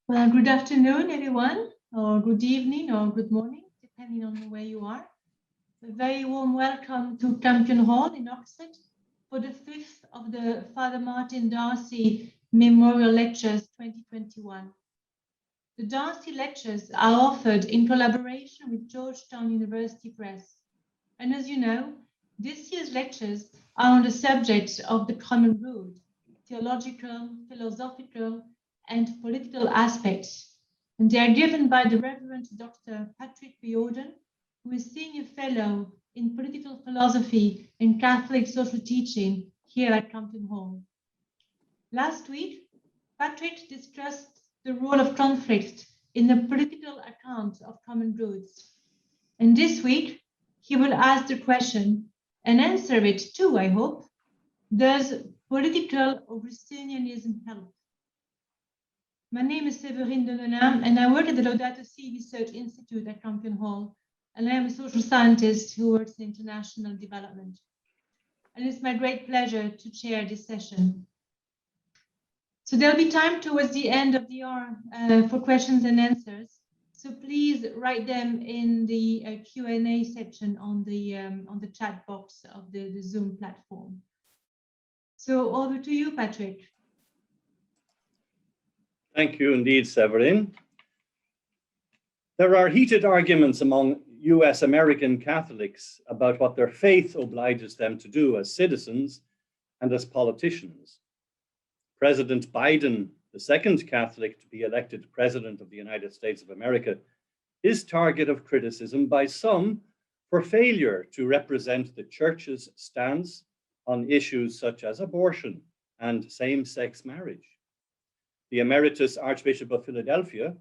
Well, good afternoon, everyone, or good evening, or good morning, depending on where you are. A very warm welcome to Campion Hall in Oxford for the fifth of the Father Martin Darcy Memorial Lectures 2021. The Darcy Lectures are offered in collaboration with Georgetown University Press. And as you know, this year's lectures are on the subject of the common good, theological, philosophical, and political aspects. And they are given by the Revd Dr Patrick Riordan, who is Senior Fellow in Political Philosophy and Catholic Social Teaching here at Campion Hall. Last week, Patrick discussed the role of conflict in the political account of common goods. And this week, he will ask the question and answer it too, I hope. Does political Augustinianism help? My name is Séverine Deneulin, and I work at the Laudato Research Institute at Campion Hall, and I am a social scientist who works in international development. And it's my great pleasure to chair this session. So there'll be time towards the end of the hour for questions and answers. So please write them in the Q&A section on the chat box of the Zoom platform. So over to you, Patrick. Thank you indeed, Séverine. There are heated arguments among US American Catholics about what their faith obliges them to do as citizens and as politicians. President Biden, the second Catholic to be elected President of the United States of America, is target of criticism by some for failure to represent the Church's stance on issues such as abortion and same-sex marriage. The Emeritus Archbishop of Philadelphia,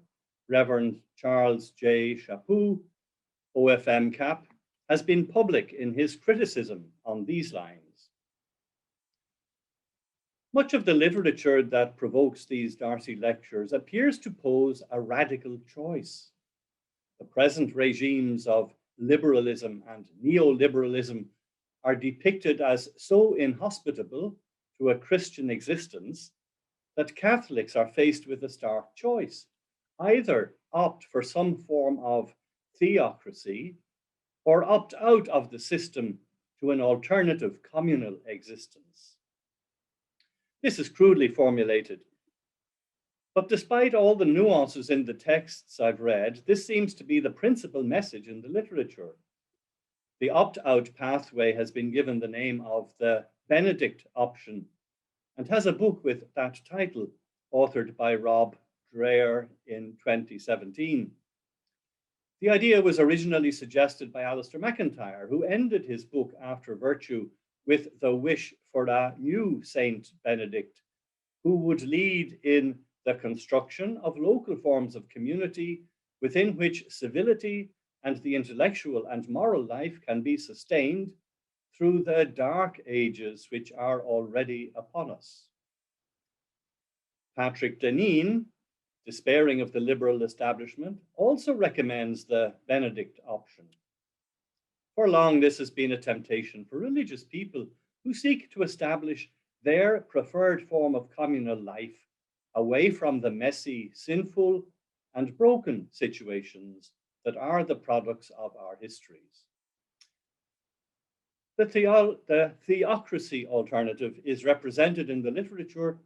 Reverend Charles J. Chaput, OFM Cap, has been public in his criticism on these lines. Much of the literature that provokes these Darcy lectures appears to pose a radical choice. The present regimes of liberalism and neoliberalism are depicted as so inhospitable to a Christian existence that Catholics are faced with a stark choice: either opt for some form of theocracy or opt out of the system to an alternative communal existence. This is crudely formulated, but despite all the nuances in the texts I've read, this seems to be the principal message in the literature. The opt-out pathway has been given the name of the Benedict option and has a book with that title, authored by Rob Dreher in 2017. The idea was originally suggested by Alistair MacIntyre, who ended his book After Virtue with the wish for a new Saint Benedict, who would lead in the construction of local forms of community within which civility and the intellectual and moral life can be sustained through the dark ages which are already upon us. Patrick Deneulin, despairing of the liberal establishment, also recommends the Benedict option. For long, this has been a temptation for religious people who seek to establish their preferred form of communal life away from the messy, sinful, and broken situations that are the products of our histories. The theocracy alternative is represented in the literature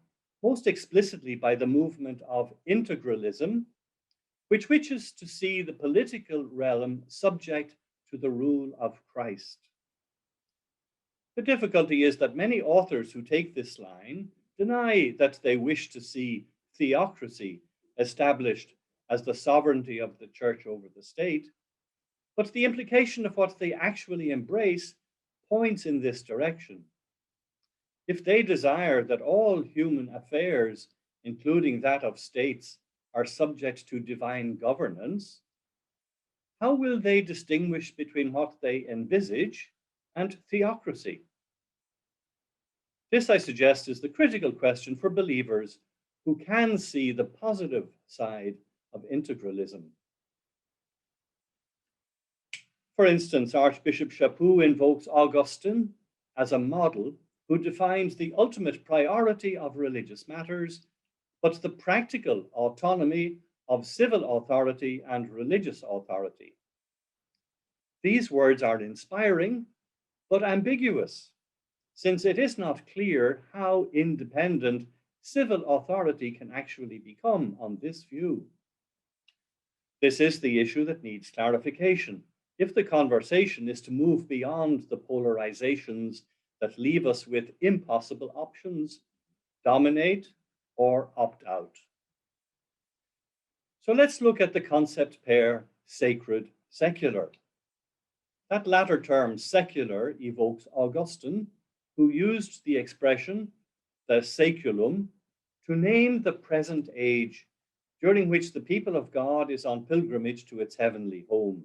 most explicitly by the movement of integralism, which wishes to see the political realm subject to the rule of Christ. The difficulty is that many authors who take this line deny that they wish to see theocracy established as the sovereignty of the Church over the state, but the implication of what they actually embrace points in this direction. If they desire that all human affairs, including that of states, are subject to divine governance, how will they distinguish between what they envisage and theocracy? This, I suggest, is the critical question for believers who can see the positive side of integralism. For instance, Archbishop Chaput invokes Augustine as a model who defines the ultimate priority of religious matters but the practical autonomy of civil authority and religious authority. These words are inspiring, but ambiguous, since it is not clear how independent civil authority can actually become on this view. This is the issue that needs clarification if the conversation is to move beyond the polarizations that leave us with impossible options, dominate or opt out. So let's look at the concept pair sacred, secular. That latter term, secular, evokes Augustine, who used the expression, the saeculum, to name the present age during which the people of God is on pilgrimage to its heavenly home.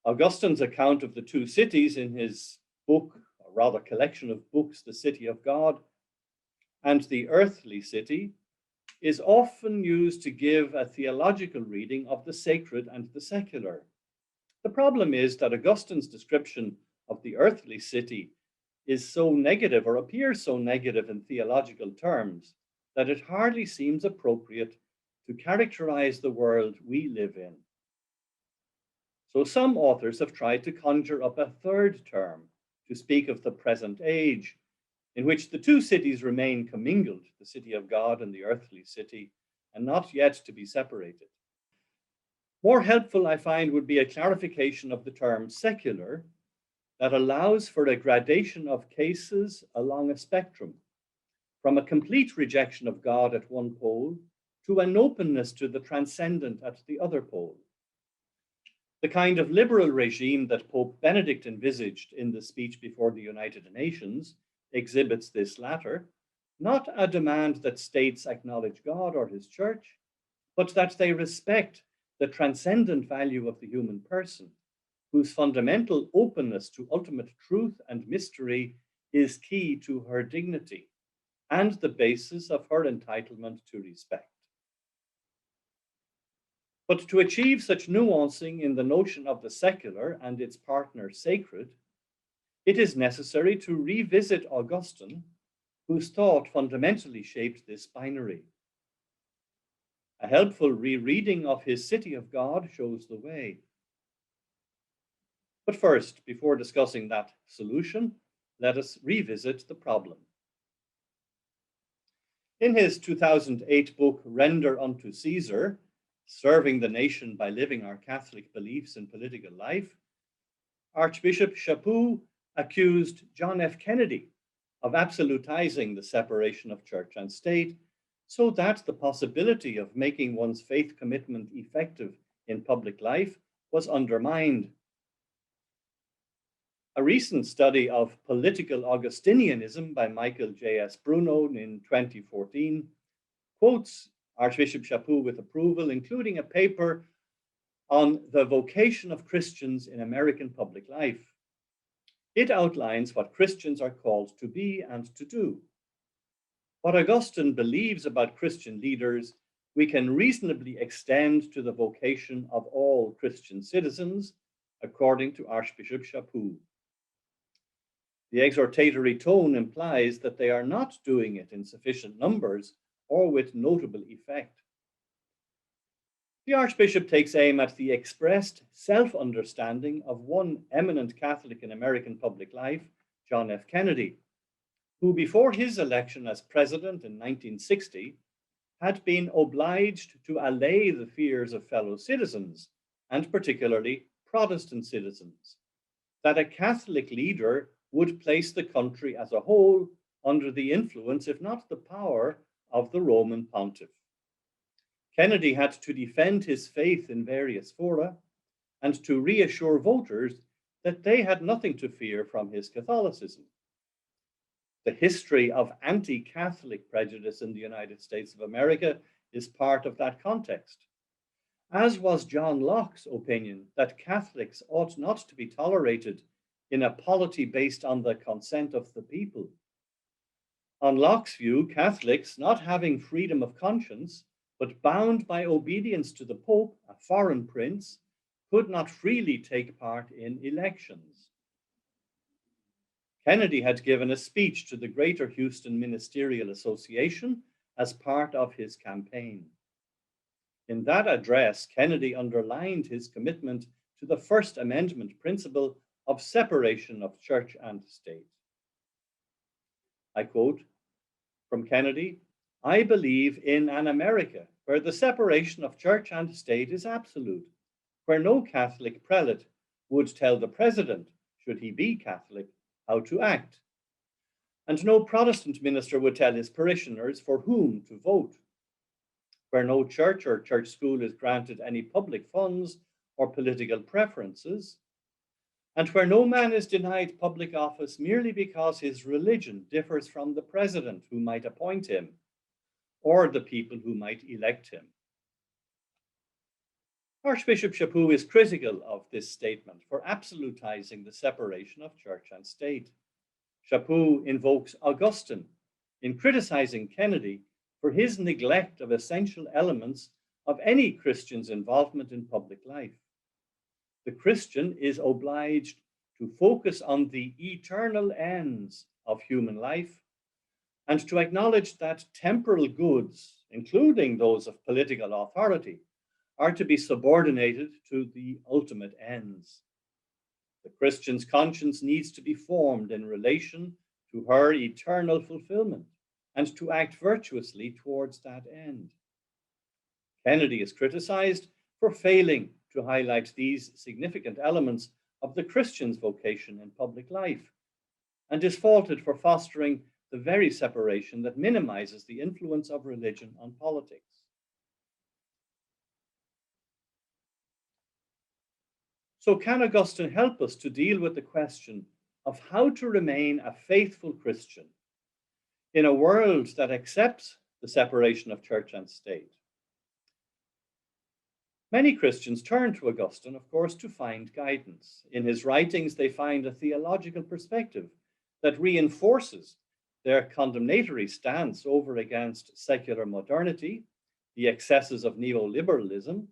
Augustine's account of the two cities in his book, or rather collection of books, The City of God and the Earthly City, is often used to give a theological reading of the sacred and the secular. The problem is that Augustine's description of the earthly city is so negative, or appears so negative in theological terms, that it hardly seems appropriate to characterize the world we live in. So some authors have tried to conjure up a third term to speak of the present age, in which the two cities remain commingled, the city of God and the earthly city, and not yet to be separated. More helpful, I find, would be a clarification of the term secular that allows for a gradation of cases along a spectrum, from a complete rejection of God at one pole to an openness to the transcendent at the other pole. The kind of liberal regime that Pope Benedict envisaged in the speech before the United Nations exhibits this latter, not a demand that states acknowledge God or his church, but that they respect the transcendent value of the human person, whose fundamental openness to ultimate truth and mystery is key to her dignity and the basis of her entitlement to respect. But to achieve such nuancing in the notion of the secular and its partner sacred, it is necessary to revisit Augustine, whose thought fundamentally shaped this binary. A helpful rereading of his City of God shows the way. But first, before discussing that solution, let us revisit the problem. In his 2008 book, Render unto Caesar, Serving the Nation by Living Our Catholic Beliefs in Political Life, Archbishop Chaput accused John F. Kennedy of absolutizing the separation of church and state so that the possibility of making one's faith commitment effective in public life was undermined. A recent study of political Augustinianism by Michael J.S. Bruno in 2014 quotes Archbishop Chaput with approval, including a paper on the vocation of Christians in American public life. It outlines what Christians are called to be and to do. What Augustine believes about Christian leaders, we can reasonably extend to the vocation of all Christian citizens, according to Archbishop Chaput. The exhortatory tone implies that they are not doing it in sufficient numbers or with notable effect. The Archbishop takes aim at the expressed self-understanding of one eminent Catholic in American public life, John F. Kennedy, who before his election as president in 1960 had been obliged to allay the fears of fellow citizens, and particularly Protestant citizens, that a Catholic leader would place the country as a whole under the influence, if not the power, of the Roman pontiff. Kennedy had to defend his faith in various fora and to reassure voters that they had nothing to fear from his Catholicism. The history of anti-Catholic prejudice in the United States of America is part of that context, as was John Locke's opinion that Catholics ought not to be tolerated in a polity based on the consent of the people. On Locke's view, Catholics, not having freedom of conscience, but bound by obedience to the Pope, a foreign prince, could not freely take part in elections. Kennedy had given a speech to the Greater Houston Ministerial Association as part of his campaign. In that address, Kennedy underlined his commitment to the First Amendment principle of separation of church and state. I quote from Kennedy, "I believe in an America where the separation of church and state is absolute, where no Catholic prelate would tell the president, should he be Catholic, how to act, and no Protestant minister would tell his parishioners for whom to vote, where no church or church school is granted any public funds or political preferences, and where no man is denied public office merely because his religion differs from the president who might appoint him or the people who might elect him." Archbishop Chaput is critical of this statement for absolutizing the separation of church and state. Chaput invokes Augustine in criticizing Kennedy for his neglect of essential elements of any Christian's involvement in public life. The Christian is obliged to focus on the eternal ends of human life and to acknowledge that temporal goods, including those of political authority, are to be subordinated to the ultimate ends. The Christian's conscience needs to be formed in relation to her eternal fulfillment and to act virtuously towards that end. Kennedy is criticized for failing to highlight these significant elements of the Christian's vocation in public life, and is faulted for fostering the very separation that minimizes the influence of religion on politics. So can Augustine help us to deal with the question of how to remain a faithful Christian in a world that accepts the separation of church and state? Many Christians turn to Augustine, of course, to find guidance. In his writings, they find a theological perspective that reinforces their condemnatory stance over against secular modernity, the excesses of neoliberalism,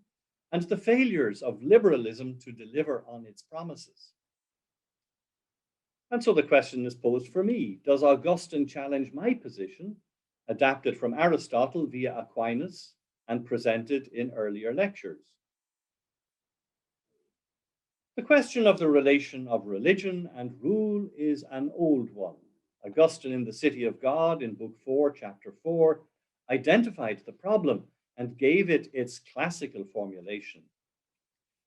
and the failures of liberalism to deliver on its promises. And so the question is posed for me: does Augustine challenge my position, adapted from Aristotle via Aquinas and presented in earlier lectures? The question of the relation of religion and rule is an old one. Augustine in the City of God in Book 4, Chapter 4, identified the problem and gave it its classical formulation.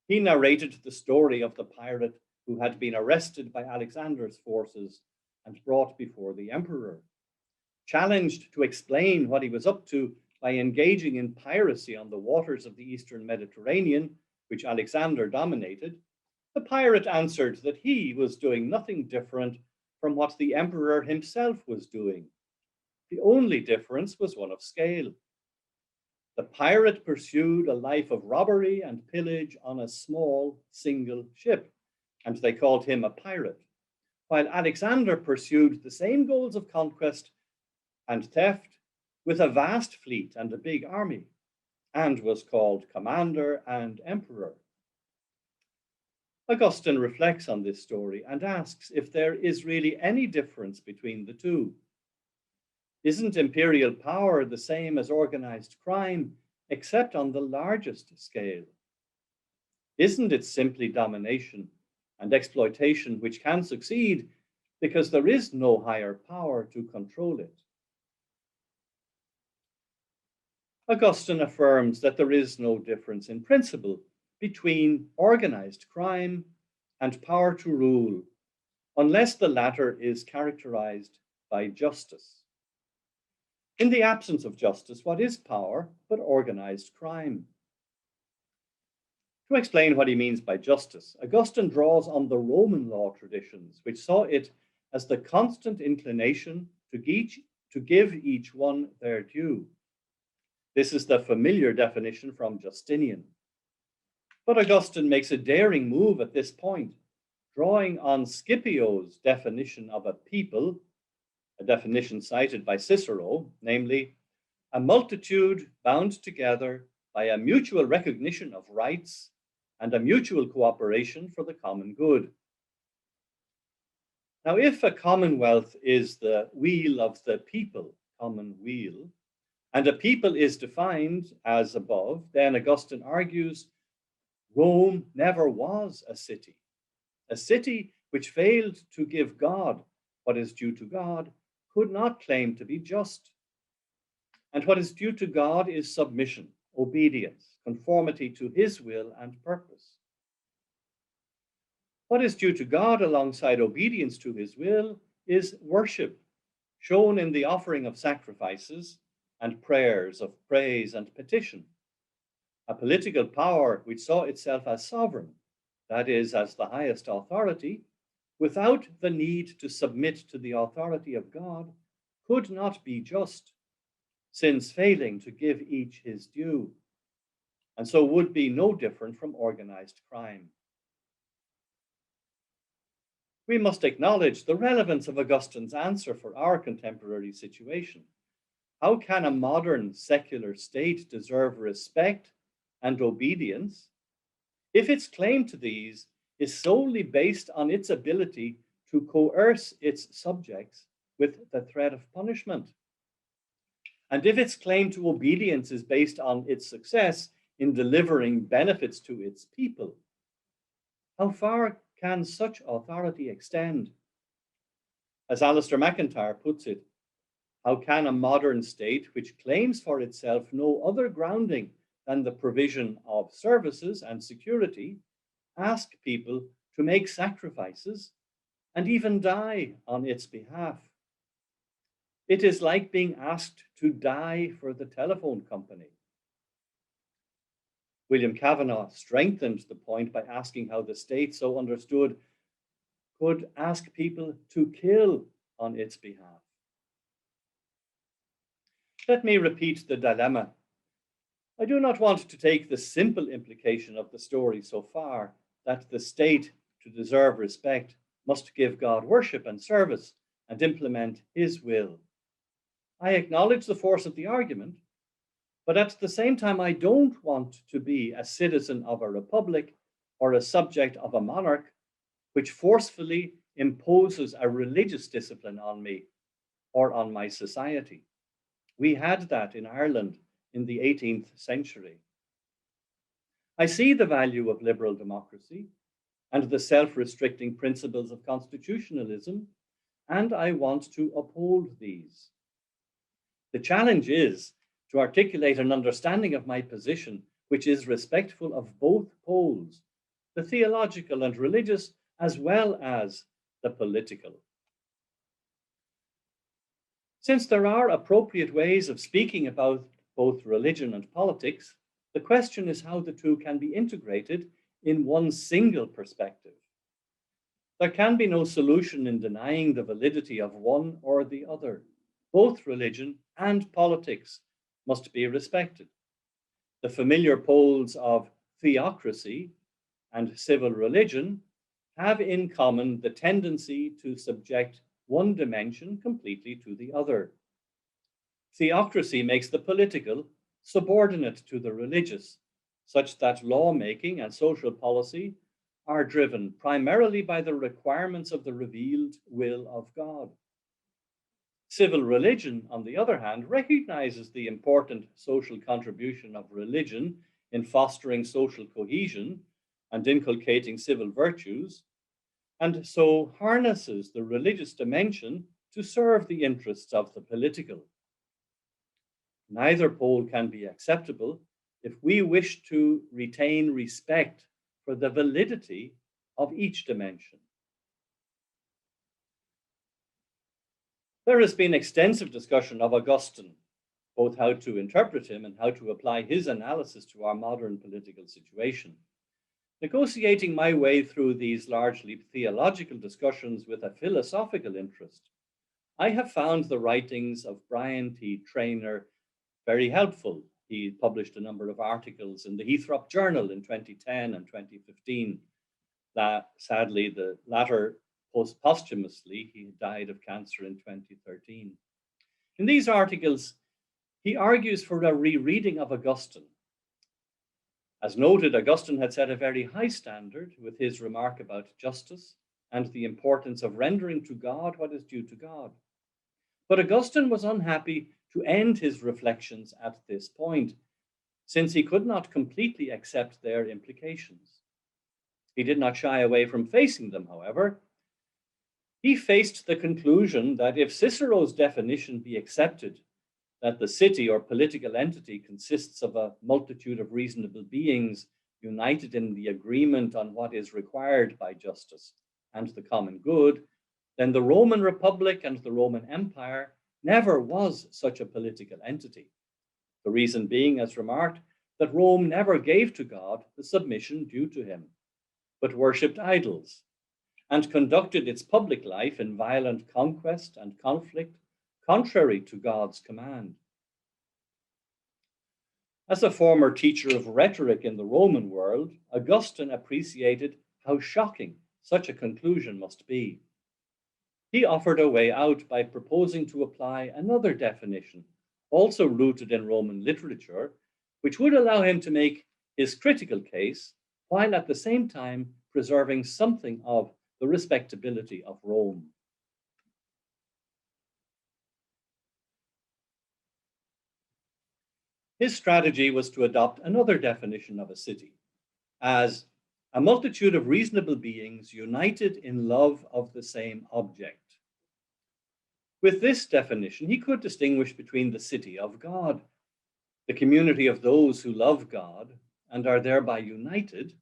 He narrated the story of the pirate who had been arrested by Alexander's forces and brought before the emperor. Challenged to explain what he was up to by engaging in piracy on the waters of the Eastern Mediterranean, which Alexander dominated, the pirate answered that he was doing nothing different from what the emperor himself was doing. The only difference was one of scale. The pirate pursued a life of robbery and pillage on a small single ship, and they called him a pirate, while Alexander pursued the same goals of conquest and theft with a vast fleet and a big army, and was called commander and emperor. Augustine reflects on this story and asks if there is really any difference between the two. Isn't imperial power the same as organized crime, except on the largest scale? Isn't it simply domination and exploitation which can succeed because there is no higher power to control it? Augustine affirms that there is no difference in principle between organized crime and power to rule, unless the latter is characterized by justice. In the absence of justice, what is power but organized crime? To explain what he means by justice, Augustine draws on the Roman law traditions, which saw it as the constant inclination to give each one their due. This is the familiar definition from Justinian. But Augustine makes a daring move at this point, drawing on Scipio's definition of a people, a definition cited by Cicero, namely, a multitude bound together by a mutual recognition of rights and a mutual cooperation for the common good. Now, if a commonwealth is the weal of the people, common weal, And a people is defined as above, then Augustine argues Rome never was a city which failed to give God what is due to God could not claim to be just. And what is due to God is submission, obedience, conformity to his will and purpose. What is due to God alongside obedience to his will is worship, shown in the offering of sacrifices and prayers of praise and petition. A political power which saw itself as sovereign, that is, as the highest authority, without the need to submit to the authority of God, could not be just, since failing to give each his due, and so would be no different from organized crime. We must acknowledge the relevance of Augustine's answer for our contemporary situation. How can a modern secular state deserve respect and obedience if its claim to these is solely based on its ability to coerce its subjects with the threat of punishment? And if its claim to obedience is based on its success in delivering benefits to its people, how far can such authority extend? As Alistair MacIntyre puts it, how can a modern state which claims for itself no other grounding than the provision of services and security ask people to make sacrifices and even die on its behalf? It is like being asked to die for the telephone company. William Kavanagh strengthened the point by asking how the state, so understood, could ask people to kill on its behalf. Let me repeat the dilemma. I do not want to take the simple implication of the story so far that the state, to deserve respect, must give God worship and service and implement his will. I acknowledge the force of the argument, but at the same time, I don't want to be a citizen of a republic or a subject of a monarch which forcefully imposes a religious discipline on me or on my society. We had that in Ireland in the 18th century. I see the value of liberal democracy and the self-restricting principles of constitutionalism, and I want to uphold these. The challenge is to articulate an understanding of my position which is respectful of both poles, the theological and religious, as well as the political. Since there are appropriate ways of speaking about both religion and politics, the question is how the two can be integrated in one single perspective. There can be no solution in denying the validity of one or the other. Both religion and politics must be respected. The familiar poles of theocracy and civil religion have in common the tendency to subject one dimension completely to the other. Theocracy makes the political subordinate to the religious, such that lawmaking and social policy are driven primarily by the requirements of the revealed will of God. Civil religion, on the other hand, recognizes the important social contribution of religion in fostering social cohesion and inculcating civil virtues, and so harnesses the religious dimension to serve the interests of the political. Neither pole can be acceptable if we wish to retain respect for the validity of each dimension. There has been extensive discussion of Augustine, both how to interpret him and how to apply his analysis to our modern political situation. Negotiating my way through these largely theological discussions with a philosophical interest, I have found the writings of Brian T. Traynor very helpful. He published a number of articles in the Heathrop Journal in 2010 and 2015. That sadly, the latter posthumously, he died of cancer in 2013. In these articles, he argues for a rereading of Augustine. As noted, Augustine had set a very high standard with his remark about justice and the importance of rendering to God what is due to God. But Augustine was unhappy to end his reflections at this point, since he could not completely accept their implications. He did not shy away from facing them, however. He faced the conclusion that if Cicero's definition be accepted, that the city or political entity consists of a multitude of reasonable beings united in the agreement on what is required by justice and the common good, then the Roman Republic and the Roman Empire never was such a political entity. The reason being, as remarked, that Rome never gave to God the submission due to him, but worshipped idols, and conducted its public life in violent conquest and conflict, contrary to God's command. As a former teacher of rhetoric in the Roman world, Augustine appreciated how shocking such a conclusion must be. He offered a way out by proposing to apply another definition, also rooted in Roman literature, which would allow him to make his critical case, while at the same time preserving something of the respectability of Rome. His strategy was to adopt another definition of a city as a multitude of reasonable beings united in love of the same object. With this definition, he could distinguish between the city of God, the community of those who love God and are thereby united,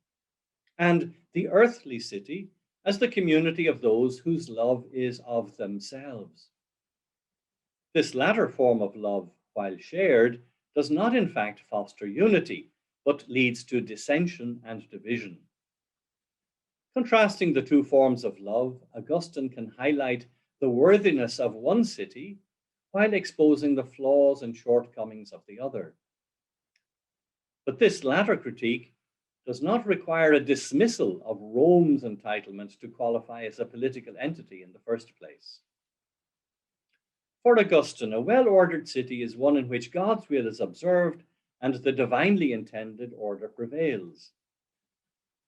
and the earthly city as the community of those whose love is of themselves. This latter form of love, while shared, does not in fact foster unity, but leads to dissension and division. Contrasting the two forms of love, Augustine can highlight the worthiness of one city while exposing the flaws and shortcomings of the other. But this latter critique does not require a dismissal of Rome's entitlement to qualify as a political entity in the first place. For Augustine, a well-ordered city is one in which God's will is observed and the divinely intended order prevails.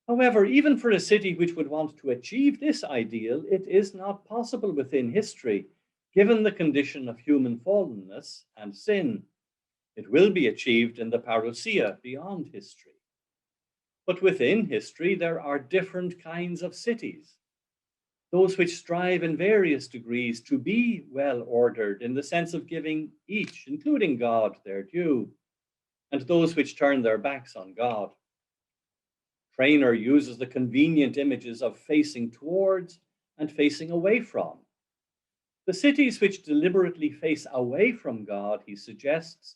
However, even for a city which would want to achieve this ideal, it is not possible within history, given the condition of human fallenness and sin. It will be achieved in the parousia beyond history. But within history, there are different kinds of cities. Those which strive in various degrees to be well ordered in the sense of giving each, including God, their due, and those which turn their backs on God. Trainer uses the convenient images of facing towards and facing away from. The cities which deliberately face away from God, he suggests,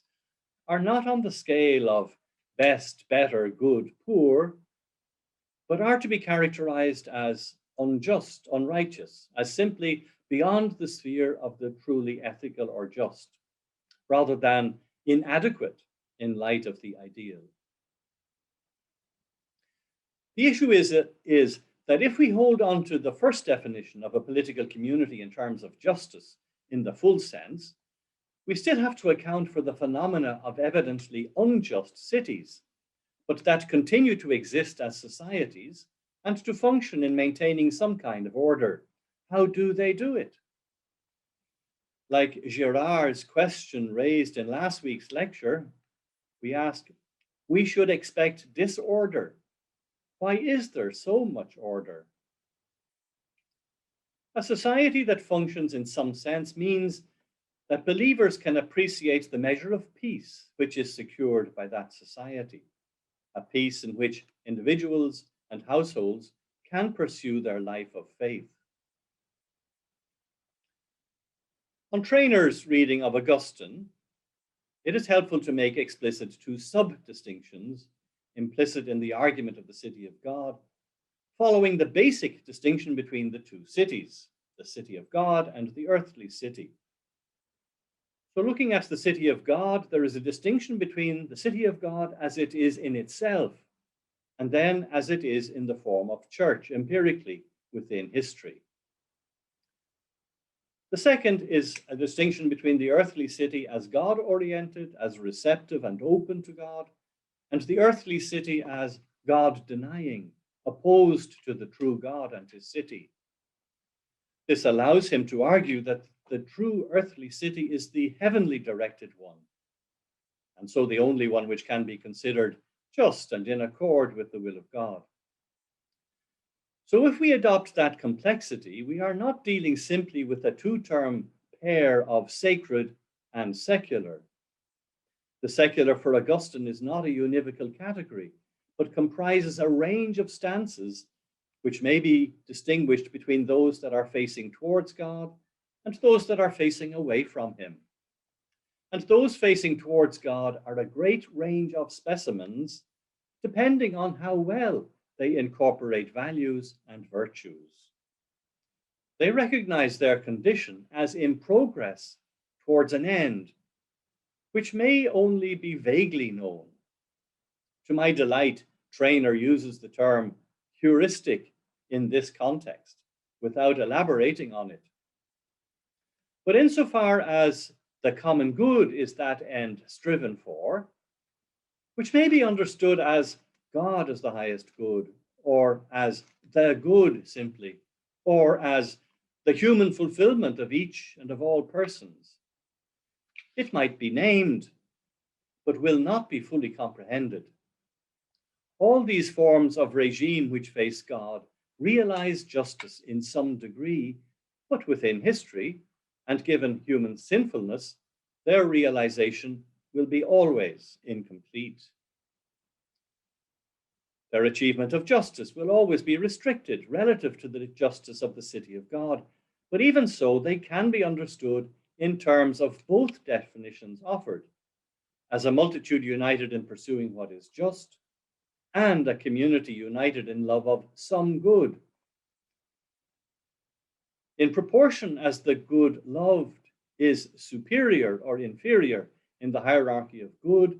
are not on the scale of best, better, good, poor, but are to be characterized as unjust, unrighteous, as simply beyond the sphere of the truly ethical or just, rather than inadequate in light of the ideal. The issue is that if we hold on to the first definition of a political community in terms of justice in the full sense, we still have to account for the phenomena of evidently unjust cities, but that continue to exist as societies and to function in maintaining some kind of order. How do they do it? Like Girard's question raised in last week's lecture, we ask, we should expect disorder. Why is there so much order? A society that functions in some sense means that believers can appreciate the measure of peace which is secured by that society, a peace in which individuals and households can pursue their life of faith. On Trainer's reading of Augustine, it is helpful to make explicit two sub-distinctions implicit in the argument of the city of God, following the basic distinction between the two cities, the city of God and the earthly city. So looking at the city of God, there is a distinction between the city of God as it is in itself, and then as it is in the form of church, empirically within history. The second is a distinction between the earthly city as God-oriented, as receptive and open to God, and the earthly city as God-denying, opposed to the true God and his city. This allows him to argue that the true earthly city is the heavenly directed one, and so the only one which can be considered just and in accord with the will of God. So if we adopt that complexity, we are not dealing simply with a two-term pair of sacred and secular. The secular for Augustine is not a univocal category, but comprises a range of stances which may be distinguished between those that are facing towards God and those that are facing away from him. And those facing towards God are a great range of specimens, depending on how well they incorporate values and virtues. They recognize their condition as in progress towards an end, which may only be vaguely known. To my delight, Trainer uses the term heuristic in this context, without elaborating on it. But insofar as the common good is that end striven for, which may be understood as God as the highest good, or as the good simply, or as the human fulfillment of each and of all persons. It might be named, but will not be fully comprehended. All these forms of regime which face God realize justice in some degree, but within history, and given human sinfulness, their realization will be always incomplete. Their achievement of justice will always be restricted relative to the justice of the city of God, but even so, they can be understood in terms of both definitions offered, as a multitude united in pursuing what is just, and a community united in love of some good. In proportion as the good loved is superior or inferior in the hierarchy of good,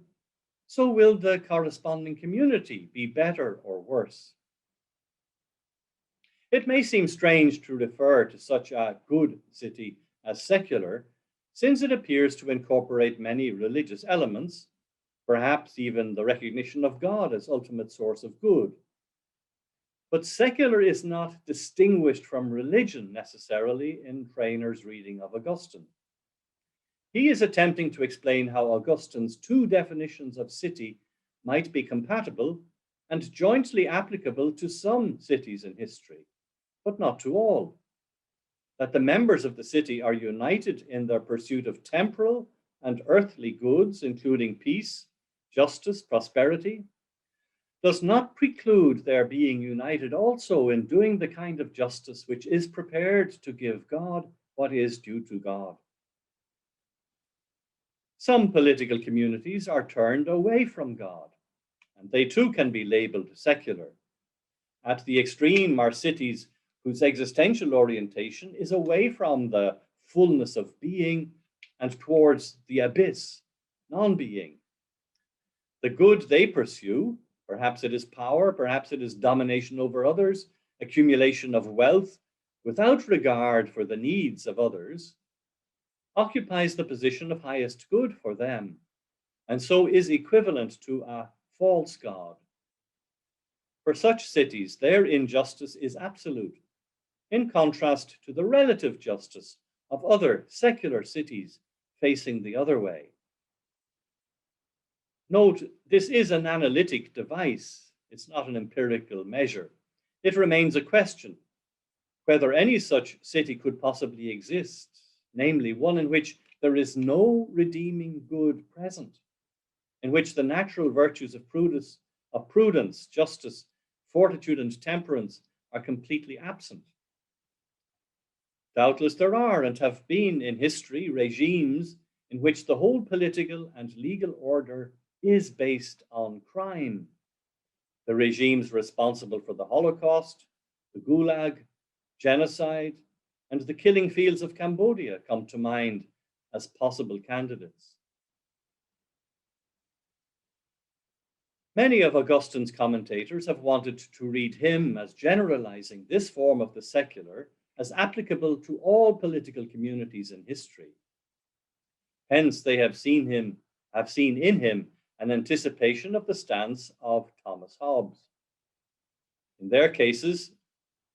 so will the corresponding community be better or worse. It may seem strange to refer to such a good city as secular, since it appears to incorporate many religious elements, perhaps even the recognition of God as ultimate source of good. But secular is not distinguished from religion necessarily in Trainer's reading of Augustine. He is attempting to explain how Augustine's two definitions of city might be compatible and jointly applicable to some cities in history, but not to all. That the members of the city are united in their pursuit of temporal and earthly goods, including peace, justice, prosperity, does not preclude their being united also in doing the kind of justice which is prepared to give God what is due to God. Some political communities are turned away from God, and they too can be labeled secular. At the extreme are cities whose existential orientation is away from the fullness of being and towards the abyss, non-being. The good they pursue, perhaps it is power, perhaps it is domination over others, accumulation of wealth, without regard for the needs of others, occupies the position of highest good for them, and so is equivalent to a false God. For such cities, their injustice is absolute, in contrast to the relative justice of other secular cities facing the other way. Note, this is an analytic device. It's not an empirical measure. It remains a question whether any such city could possibly exist, namely one in which there is no redeeming good present, in which the natural virtues of prudence, justice, fortitude, and temperance are completely absent. Doubtless there are and have been in history regimes in which the whole political and legal order is based on crime. The regimes responsible for the Holocaust, the Gulag, genocide, and the killing fields of Cambodia come to mind as possible candidates. Many of Augustine's commentators have wanted to read him as generalizing this form of the secular as applicable to all political communities in history. Hence, they have seen in him an anticipation of the stance of Thomas Hobbes. In their cases,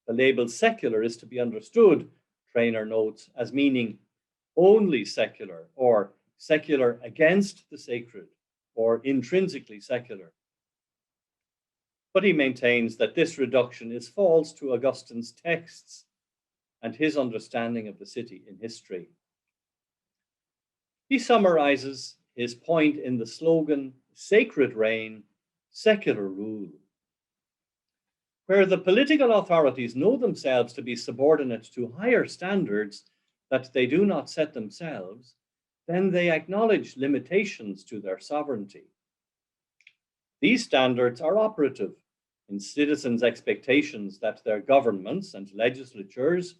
the label secular is to be understood Trainer notes, as meaning only secular or secular against the sacred or intrinsically secular. But he maintains that this reduction is false to Augustine's texts and his understanding of the city in history. He summarizes his point in the slogan, "Sacred reign, secular rule." Where the political authorities know themselves to be subordinate to higher standards that they do not set themselves, then they acknowledge limitations to their sovereignty. These standards are operative in citizens' expectations that their governments and legislatures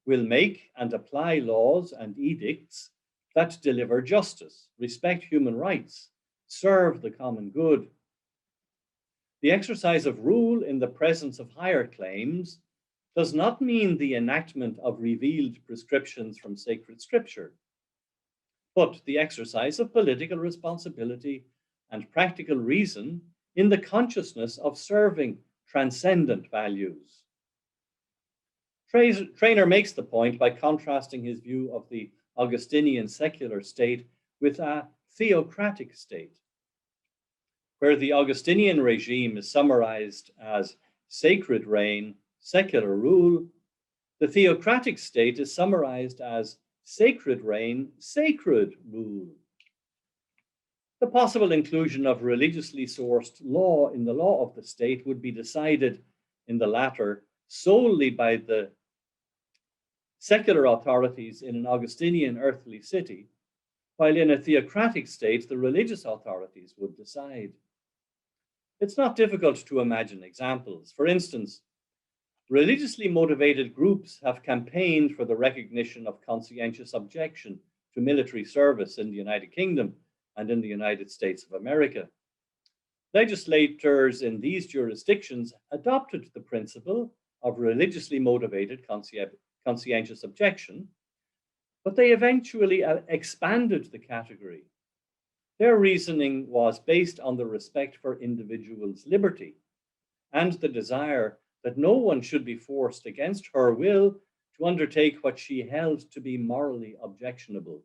will make and apply laws and edicts that deliver justice, respect human rights, serve the common good. The exercise of rule in the presence of higher claims does not mean the enactment of revealed prescriptions from sacred scripture, but the exercise of political responsibility and practical reason in the consciousness of serving transcendent values. Trainer makes the point by contrasting his view of the Augustinian secular state with a theocratic state. Where the Augustinian regime is summarized as sacred reign, secular rule, the theocratic state is summarized as sacred reign, sacred rule. The possible inclusion of religiously sourced law in the law of the state would be decided in the latter solely by the secular authorities in an Augustinian earthly city, while in a theocratic state, the religious authorities would decide. It's not difficult to imagine examples. For instance, religiously motivated groups have campaigned for the recognition of conscientious objection to military service in the United Kingdom and in the United States of America. Legislators in these jurisdictions adopted the principle of religiously motivated conscientious objection, but they eventually expanded the category. Their reasoning was based on the respect for individuals' liberty and the desire that no one should be forced against her will to undertake what she held to be morally objectionable.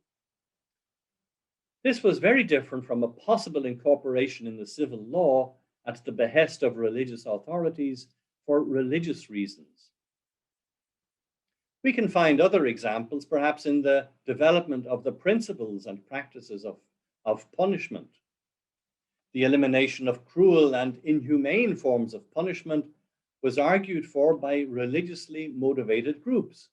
This was very different from a possible incorporation in the civil law at the behest of religious authorities for religious reasons. We can find other examples, perhaps in the development of the principles and practices of punishment. The elimination of cruel and inhumane forms of punishment was argued for by religiously motivated groups.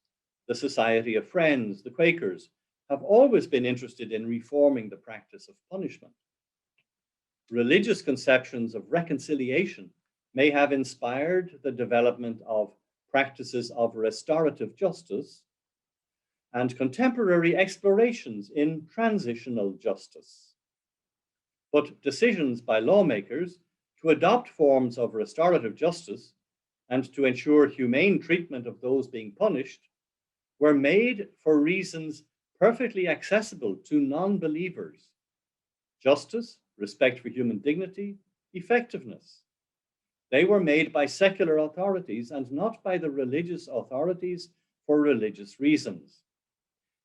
The Society of Friends, the Quakers, have always been interested in reforming the practice of punishment. Religious conceptions of reconciliation may have inspired the development of practices of restorative justice and contemporary explorations in transitional justice. But decisions by lawmakers to adopt forms of restorative justice and to ensure humane treatment of those being punished were made for reasons perfectly accessible to non-believers: justice, respect for human dignity, effectiveness. They were made by secular authorities and not by the religious authorities for religious reasons.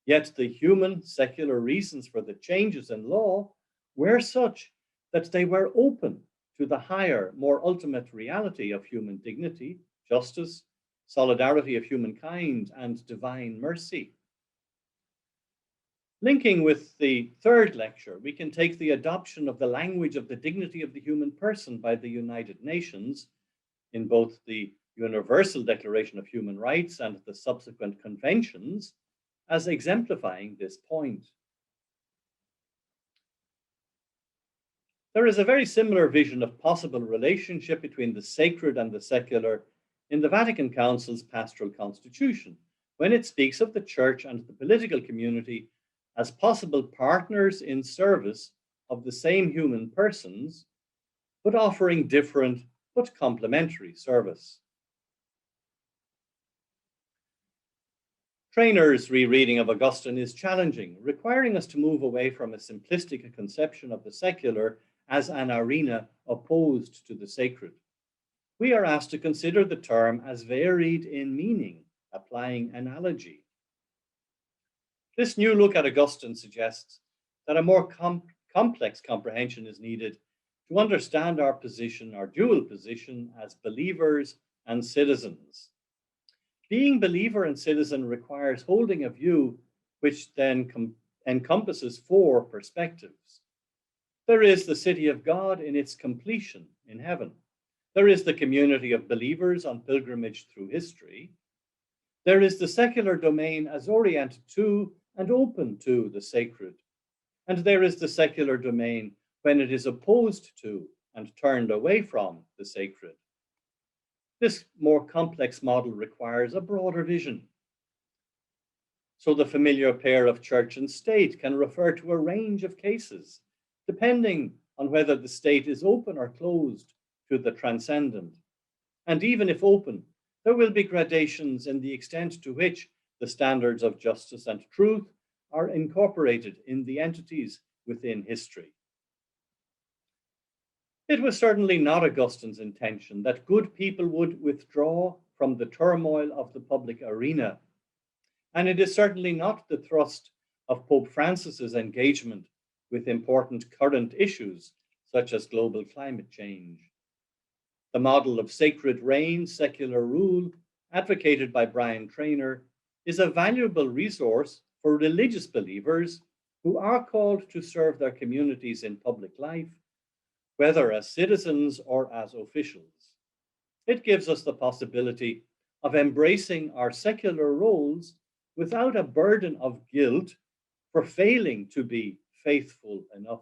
Yet the human secular reasons for the changes in law were such that they were open to the higher, more ultimate reality of human dignity, justice, solidarity of humankind, and divine mercy. Linking with the third lecture, we can take the adoption of the language of the dignity of the human person by the United Nations in both the Universal Declaration of Human Rights and the subsequent conventions as exemplifying this point. There is a very similar vision of possible relationship between the sacred and the secular in the Vatican Council's Pastoral Constitution, when it speaks of the church and the political community as possible partners in service of the same human persons, but offering different but complementary service. Trainer's rereading of Augustine is challenging, requiring us to move away from a simplistic conception of the secular as an arena opposed to the sacred. We are asked to consider the term as varied in meaning, applying analogy. This new look at Augustine suggests that a more complex comprehension is needed to understand our position, our dual position as believers and citizens. Being believer and citizen requires holding a view which then encompasses four perspectives. There is the city of God in its completion in heaven. There is the community of believers on pilgrimage through history. There is the secular domain as oriented to and open to the sacred. And there is the secular domain when it is opposed to and turned away from the sacred. This more complex model requires a broader vision. So the familiar pair of church and state can refer to a range of cases, depending on whether the state is open or closed to the transcendent. And even if open, there will be gradations in the extent to which the standards of justice and truth are incorporated in the entities within history. It was certainly not Augustine's intention that good people would withdraw from the turmoil of the public arena. And it is certainly not the thrust of Pope Francis's engagement with important current issues, such as global climate change. The model of sacred reign, secular rule, advocated by Brian Traynor, is a valuable resource for religious believers who are called to serve their communities in public life, whether as citizens or as officials. It gives us the possibility of embracing our secular roles without a burden of guilt for failing to be faithful enough.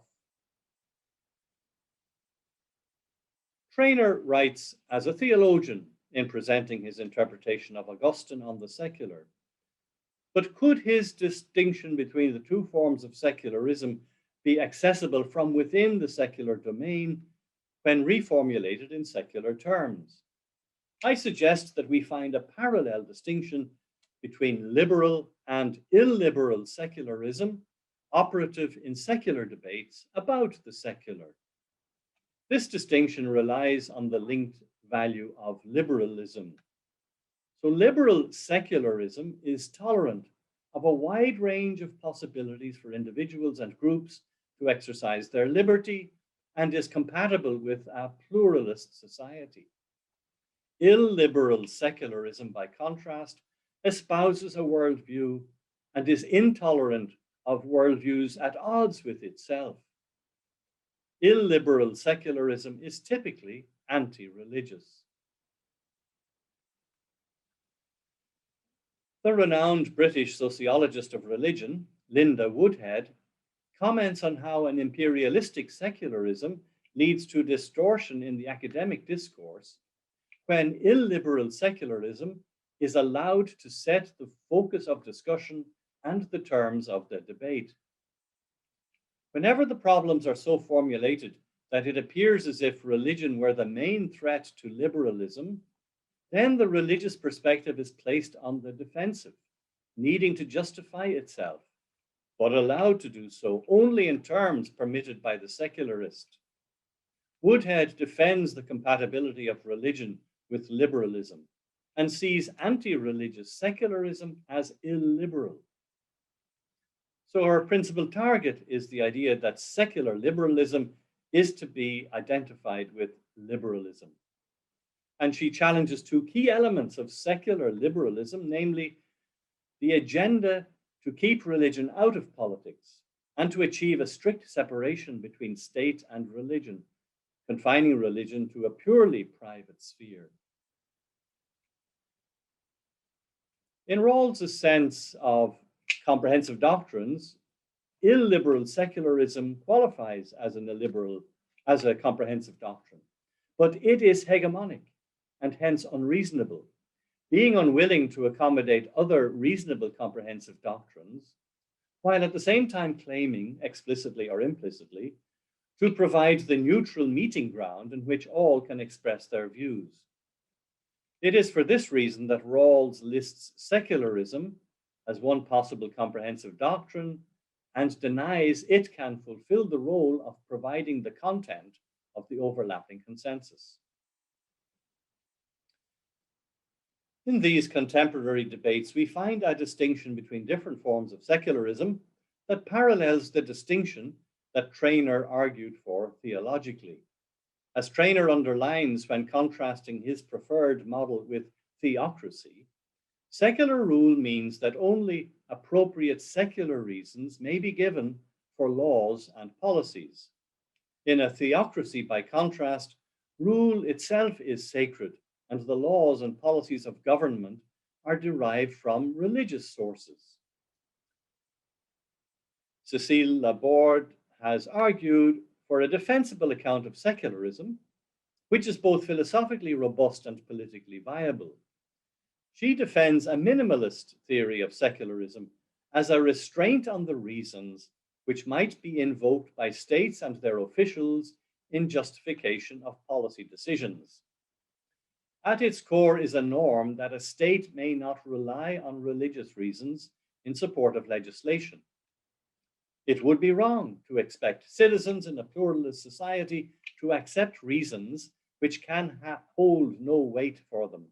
Traynor writes as a theologian in presenting his interpretation of Augustine on the secular. But could his distinction between the two forms of secularism be accessible from within the secular domain when reformulated in secular terms? I suggest that we find a parallel distinction between liberal and illiberal secularism operative in secular debates about the secular. This distinction relies on the linked value of liberalism. So liberal secularism is tolerant of a wide range of possibilities for individuals and groups to exercise their liberty and is compatible with a pluralist society. Illiberal secularism, by contrast, espouses a worldview and is intolerant of worldviews at odds with itself. Illiberal secularism is typically anti-religious. The renowned British sociologist of religion, Linda Woodhead, comments on how an imperialistic secularism leads to distortion in the academic discourse when illiberal secularism is allowed to set the focus of discussion and the terms of the debate. Whenever the problems are so formulated that it appears as if religion were the main threat to liberalism, then the religious perspective is placed on the defensive, needing to justify itself, but allowed to do so only in terms permitted by the secularist. Woodhead defends the compatibility of religion with liberalism and sees anti-religious secularism as illiberal. So her principal target is the idea that secular liberalism is to be identified with liberalism. And she challenges two key elements of secular liberalism, namely the agenda to keep religion out of politics and to achieve a strict separation between state and religion, confining religion to a purely private sphere. In Rawls's sense of comprehensive doctrines, illiberal secularism qualifies as a comprehensive doctrine, but it is hegemonic and hence unreasonable, being unwilling to accommodate other reasonable comprehensive doctrines, while at the same time claiming, explicitly or implicitly, to provide the neutral meeting ground in which all can express their views. It is for this reason that Rawls lists secularism as one possible comprehensive doctrine and denies it can fulfill the role of providing the content of the overlapping consensus. In these contemporary debates, we find a distinction between different forms of secularism that parallels the distinction that Traynor argued for theologically. As Traynor underlines when contrasting his preferred model with theocracy, secular rule means that only appropriate secular reasons may be given for laws and policies. In a theocracy, by contrast, rule itself is sacred, and the laws and policies of government are derived from religious sources. Cécile Laborde has argued for a defensible account of secularism, which is both philosophically robust and politically viable. She defends a minimalist theory of secularism as a restraint on the reasons which might be invoked by states and their officials in justification of policy decisions. At its core is a norm that a state may not rely on religious reasons in support of legislation. It would be wrong to expect citizens in a pluralist society to accept reasons which can hold no weight for them.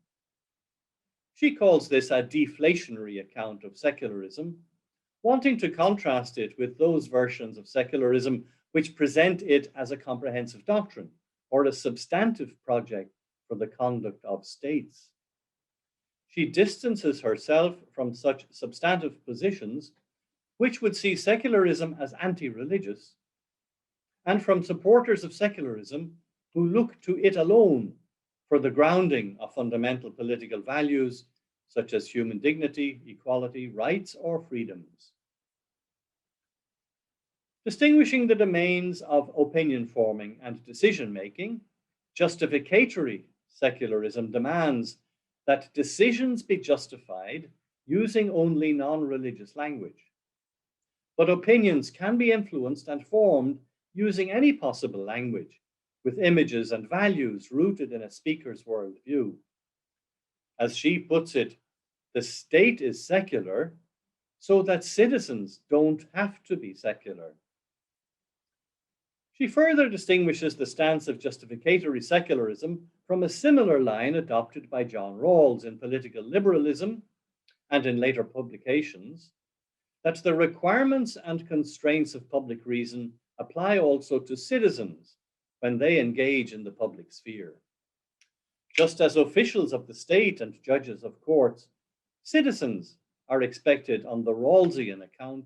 She calls this a deflationary account of secularism, wanting to contrast it with those versions of secularism which present it as a comprehensive doctrine or a substantive project for the conduct of states. She distances herself from such substantive positions which would see secularism as anti-religious, and from supporters of secularism who look to it alone for the grounding of fundamental political values such as human dignity, equality, rights, or freedoms. Distinguishing the domains of opinion forming and decision making, justificatory secularism demands that decisions be justified using only non-religious language. But opinions can be influenced and formed using any possible language, with images and values rooted in a speaker's worldview. As she puts it, the state is secular so that citizens don't have to be secular. She further distinguishes the stance of justificatory secularism from a similar line adopted by John Rawls in Political Liberalism and in later publications, that the requirements and constraints of public reason apply also to citizens when they engage in the public sphere. Just as officials of the state and judges of courts, citizens are expected on the Rawlsian account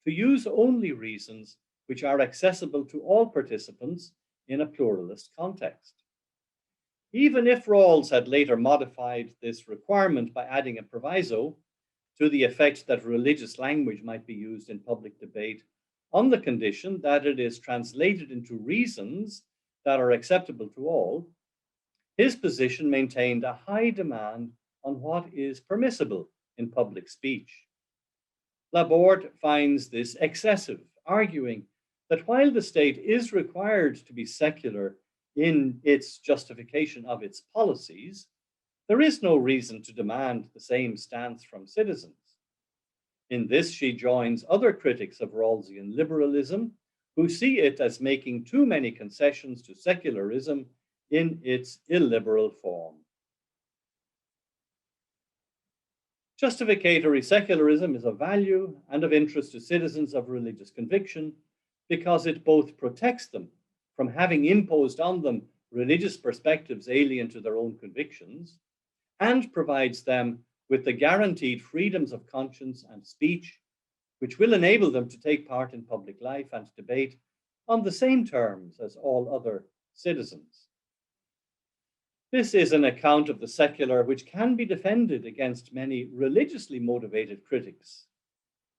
to use only reasons which are accessible to all participants in a pluralist context. Even if Rawls had later modified this requirement by adding a proviso to the effect that religious language might be used in public debate on the condition that it is translated into reasons that are acceptable to all, his position maintained a high demand on what is permissible in public speech. Laborde finds this excessive, arguing that while the state is required to be secular in its justification of its policies, there is no reason to demand the same stance from citizens. In this, she joins other critics of Rawlsian liberalism who see it as making too many concessions to secularism in its illiberal form. Justificatory secularism is of value and of interest to citizens of religious conviction because it both protects them from having imposed on them religious perspectives alien to their own convictions and provides them with the guaranteed freedoms of conscience and speech, which will enable them to take part in public life and debate on the same terms as all other citizens. This is an account of the secular which can be defended against many religiously motivated critics.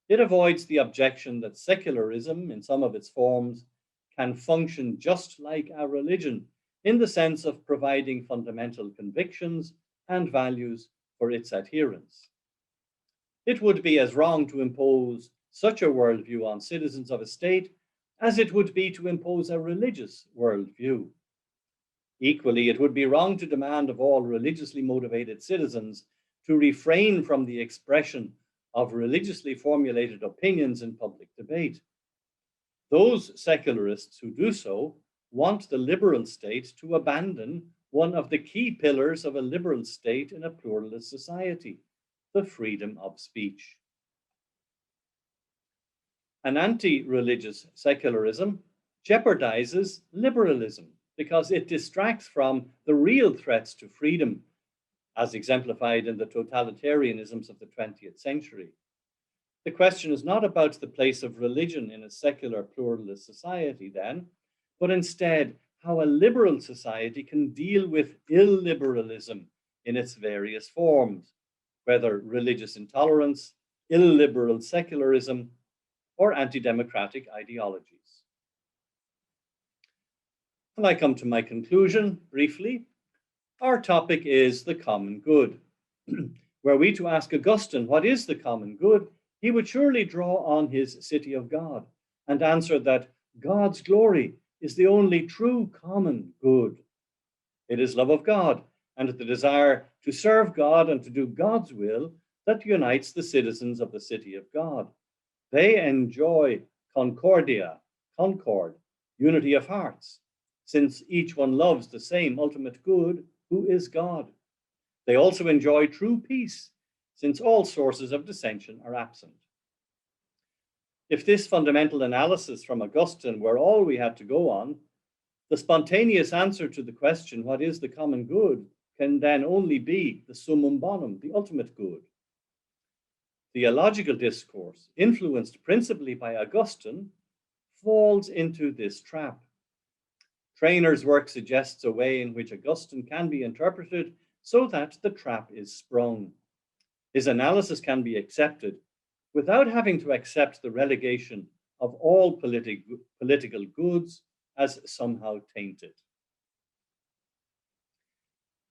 It avoids the objection that secularism, in some of its forms, can function just like a religion in the sense of providing fundamental convictions and values for its adherents. It would be as wrong to impose such a worldview on citizens of a state as it would be to impose a religious worldview. Equally, it would be wrong to demand of all religiously motivated citizens to refrain from the expression of religiously formulated opinions in public debate. Those secularists who do so want the liberal state to abandon one of the key pillars of a liberal state in a pluralist society, the freedom of speech. An anti-religious secularism jeopardizes liberalism because it distracts from the real threats to freedom, as exemplified in the totalitarianisms of the 20th century. The question is not about the place of religion in a secular pluralist society then, but instead how a liberal society can deal with illiberalism in its various forms, whether religious intolerance, illiberal secularism, or anti-democratic ideologies. And I come to my conclusion briefly. Our topic is the common good. Were we to ask Augustine, what is the common good? He would surely draw on his city of God and answer that God's glory is the only true common good. It is love of God and the desire to serve God and to do God's will that unites the citizens of the city of God. They enjoy concordia, concord, unity of hearts, since each one loves the same ultimate good, who is God. They also enjoy true peace, since all sources of dissension are absent. If this fundamental analysis from Augustine were all we had to go on, the spontaneous answer to the question, what is the common good, can then only be the summum bonum, the ultimate good. Theological discourse, influenced principally by Augustine, falls into this trap. Trainer's work suggests a way in which Augustine can be interpreted so that the trap is sprung. His analysis can be accepted without having to accept the relegation of all political goods as somehow tainted.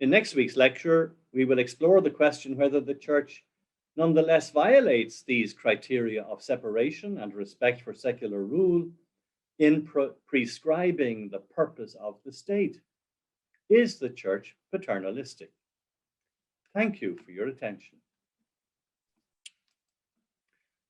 In next week's lecture, we will explore the question whether the Church nonetheless violates these criteria of separation and respect for secular rule in prescribing the purpose of the state. Is the Church paternalistic? Thank you for your attention.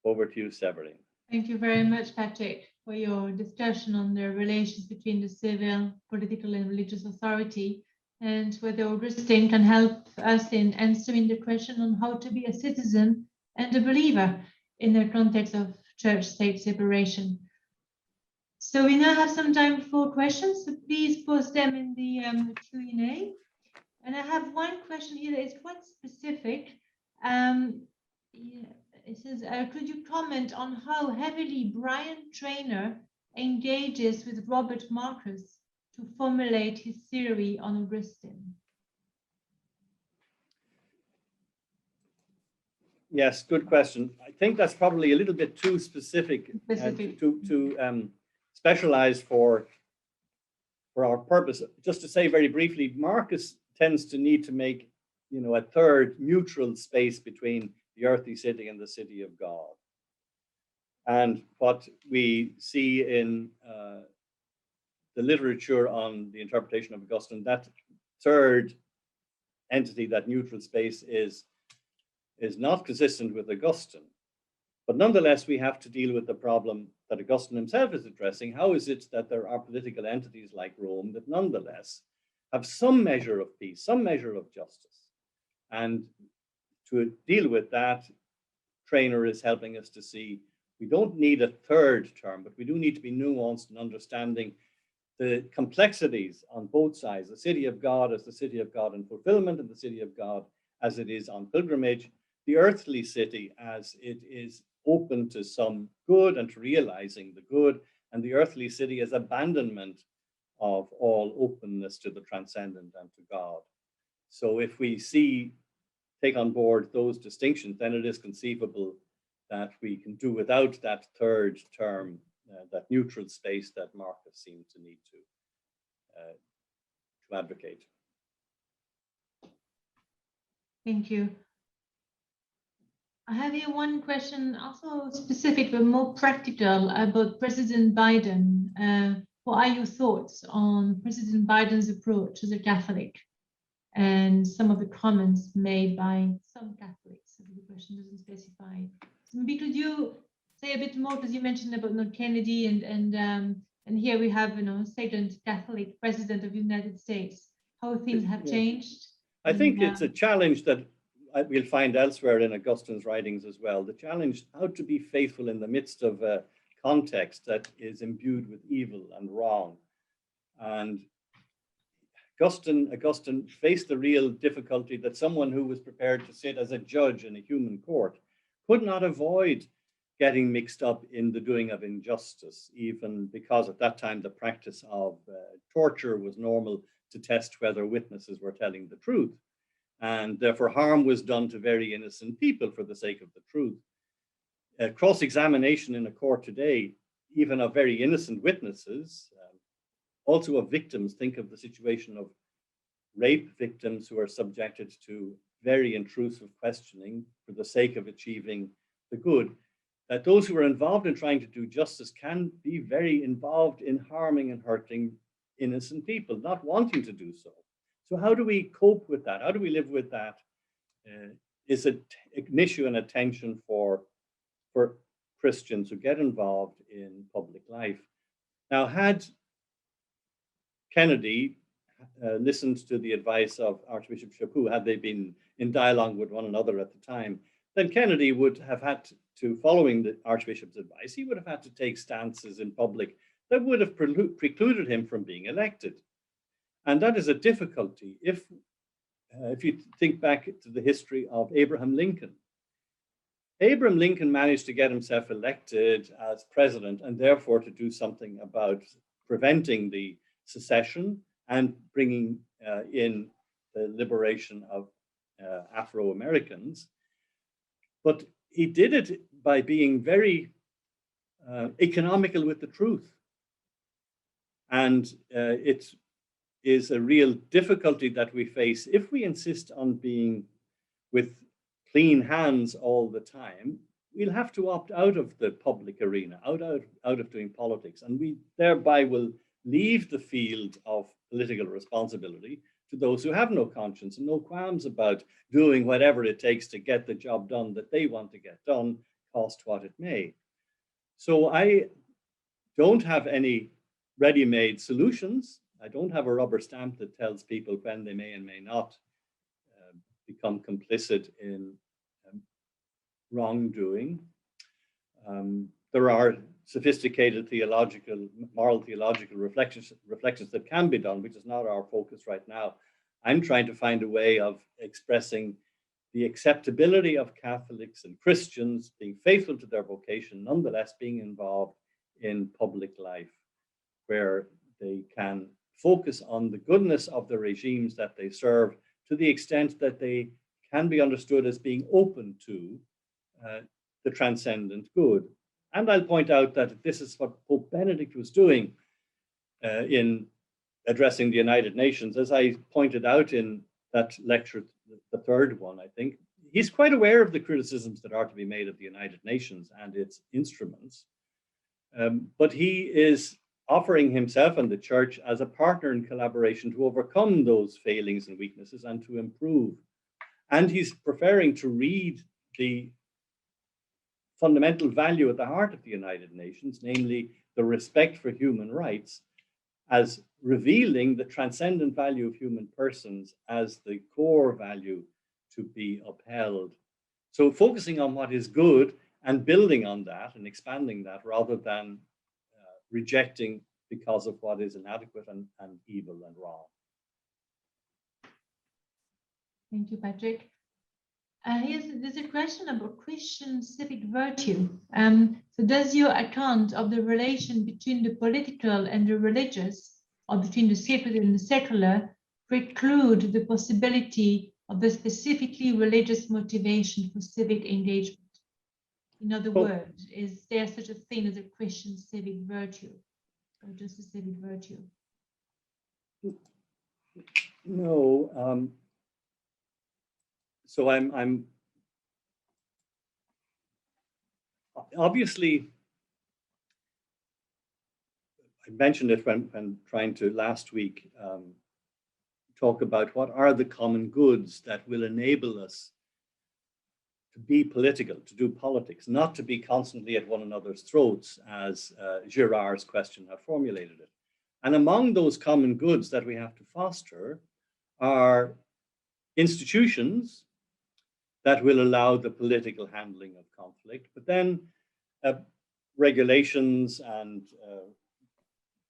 Over to you, Séverine. Thank you very much, Patrick, for your discussion on the relations between the civil, political, and religious authority, and whether Augustine can help us in answering the question on how to be a citizen and a believer in the context of church-state separation. So we now have some time for questions, so please post them in the Q&A. And I have one question here that is quite specific. It says, could you comment on how heavily Brian Trainer engages with Robert Marcus to formulate his theory on Augustine? Yes, good question. I think that's probably a little bit too specific. To specialize for our purpose. Just to say very briefly, Marcus tends to need to make, a third neutral space between the earthly city and the city of God. And what we see in the literature on the interpretation of Augustine, that third entity, that neutral space, is not consistent with Augustine. But nonetheless, we have to deal with the problem that Augustine himself is addressing. How is it that there are political entities like Rome that nonetheless have some measure of peace, some measure of justice? And to deal with that, Trainer is helping us to see we don't need a third term, but we do need to be nuanced in understanding the complexities on both sides, the city of God as the city of God in fulfillment, and the city of God as it is on pilgrimage, the earthly city as it is open to some good and to realizing the good, and the earthly city as abandonment of all openness to the transcendent and to God. So if we take on board those distinctions, then it is conceivable that we can do without that third term, that neutral space that Marcus seemed to need to advocate. Thank you. I have here one question, also specific but more practical, about President Biden. What are your thoughts on President Biden's approach as a Catholic and some of the comments made by some Catholics? The question doesn't specify. So maybe could you say a bit more, because you mentioned about Kennedy and here we have second Catholic president of the United States. how things have changed? I think it's a challenge that we'll find elsewhere in Augustine's writings as well. The challenge how to be faithful in the midst of a context that is imbued with evil and wrong. And Augustine faced the real difficulty that someone who was prepared to sit as a judge in a human court could not avoid getting mixed up in the doing of injustice, even because at that time the practice of torture was normal to test whether witnesses were telling the truth. And therefore harm was done to very innocent people for the sake of the truth. Cross-examination in a court today, even of very innocent witnesses, also of victims. Think of the situation of rape victims who are subjected to very intrusive questioning for the sake of achieving the good. That those who are involved in trying to do justice can be very involved in harming and hurting innocent people, not wanting to do so. So how do we cope with that? How do we live with that? Is it an issue and a tension for Christians who get involved in public life? Now, had Kennedy listened to the advice of Archbishop Chaput, had they been in dialogue with one another at the time, then Kennedy would have had to, following the Archbishop's advice, he would have had to take stances in public that would have precluded him from being elected. And that is a difficulty. If you think back to the history of Abraham Lincoln, Abraham Lincoln managed to get himself elected as president and therefore to do something about preventing the secession and bringing in the liberation of Afro-Americans. But he did it by being very economical with the truth. And it is a real difficulty that we face if we insist on being with clean hands all the time. We'll have to opt out of the public arena, out of doing politics, and we thereby will leave the field of political responsibility to those who have no conscience and no qualms about doing whatever it takes to get the job done that they want to get done, cost what it may. So I don't have any ready-made solutions. I don't have a rubber stamp that tells people when they may and may not become complicit in wrongdoing. There are sophisticated moral theological reflections that can be done, which is not our focus right now. I'm trying to find a way of expressing the acceptability of Catholics and Christians being faithful to their vocation, nonetheless being involved in public life, where they can focus on the goodness of the regimes that they serve to the extent that they can be understood as being open to the transcendent good. And I'll point out that this is what Pope Benedict was doing in addressing the United Nations. As I pointed out in that lecture, the third one, I think, he's quite aware of the criticisms that are to be made of the United Nations and its instruments. But he is offering himself and the church as a partner in collaboration to overcome those failings and weaknesses and to improve. And he's preferring to read the fundamental value at the heart of the United Nations, namely the respect for human rights, as revealing the transcendent value of human persons as the core value to be upheld. So focusing on what is good and building on that and expanding that rather than rejecting because of what is inadequate and evil and wrong. Thank you, Patrick. There's a question about Christian civic virtue. So does your account of the relation between the political and the religious, or between the sacred and the secular, preclude the possibility of the specifically religious motivation for civic engagement? In other words, is there such a thing as a Christian civic virtue, or just a civic virtue? No. So I'm obviously, I mentioned it when trying to last week talk about what are the common goods that will enable us to be political, to do politics, not to be constantly at one another's throats, as Girard's question had formulated it. And among those common goods that we have to foster are institutions that will allow the political handling of conflict, but then regulations and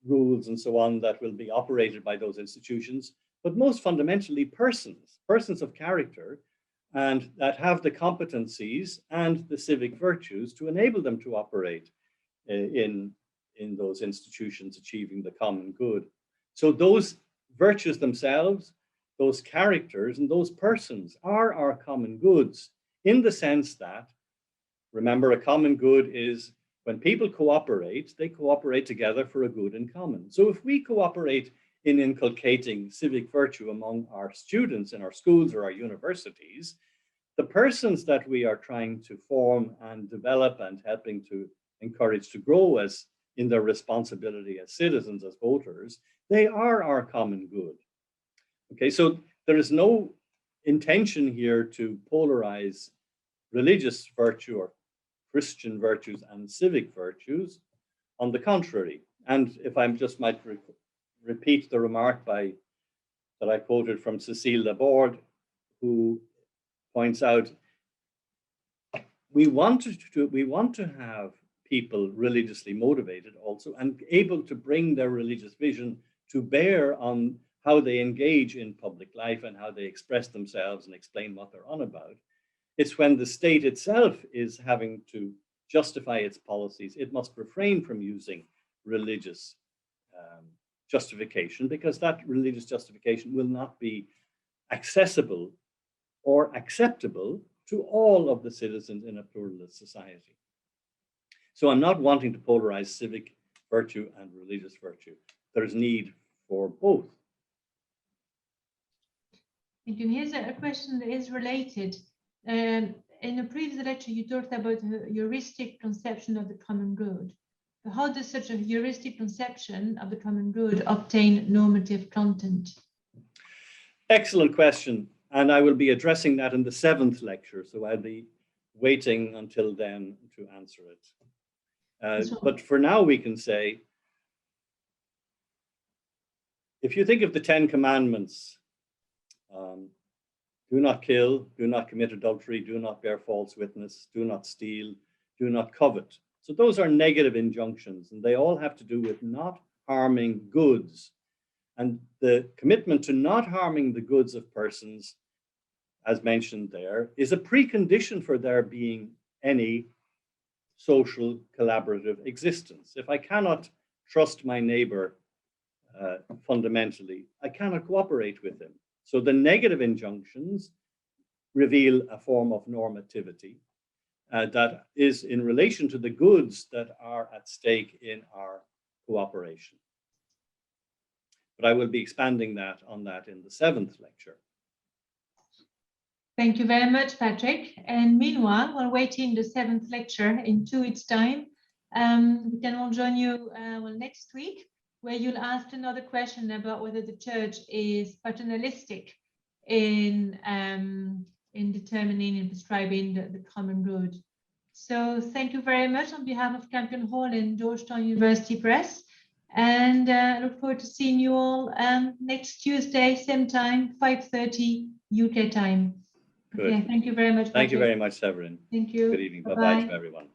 rules and so on that will be operated by those institutions, but most fundamentally persons of character, and that have the competencies and the civic virtues to enable them to operate in those institutions achieving the common good. So those virtues themselves, those characters and those persons are our common goods, in the sense that, remember, a common good is when people cooperate, they cooperate together for a good in common. So if we cooperate in inculcating civic virtue among our students in our schools or our universities, the persons that we are trying to form and develop and helping to encourage to grow as in their responsibility as citizens, as voters, they are our common good. Okay, so there is no intention here to polarize religious virtue or Christian virtues and civic virtues. On the contrary, and if I just might repeat the remark that I quoted from Cécile Laborde, who points out, we want to have people religiously motivated also and able to bring their religious vision to bear on how they engage in public life and how they express themselves and explain what they're on about. It's when the state itself is having to justify its policies, it must refrain from using religious justification, because that religious justification will not be accessible or acceptable to all of the citizens in a pluralist society. So I'm not wanting to polarize civic virtue and religious virtue. There's need for both. Thank you. Here's a question that is related. In a previous lecture, you talked about a heuristic conception of the common good. So how does such a heuristic conception of the common good obtain normative content? Excellent question. And I will be addressing that in the 7th lecture. So I'll be waiting until then to answer it. But for now, we can say, if you think of the 10 commandments, do not kill, do not commit adultery, do not bear false witness, do not steal, do not covet. So those are negative injunctions, and they all have to do with not harming goods. And the commitment to not harming the goods of persons, as mentioned there, is a precondition for there being any social collaborative existence. If I cannot trust my neighbor fundamentally, I cannot cooperate with him. So the negative injunctions reveal a form of normativity that is in relation to the goods that are at stake in our cooperation. But I will be expanding on that in the 7th lecture. Thank you very much, Patrick. And meanwhile, while waiting the 7th lecture in 2 weeks' time, we can all join you next week, where you'll ask another question about whether the church is paternalistic in determining and prescribing the common good. So thank you very much on behalf of Campion Hall and Georgetown University Press. And I look forward to seeing you all next Tuesday, same time, 5:30 UK time. Good. Okay, thank you very much, Patrick. Thank you very much, Séverine. Thank you. Good evening. Bye-bye to everyone.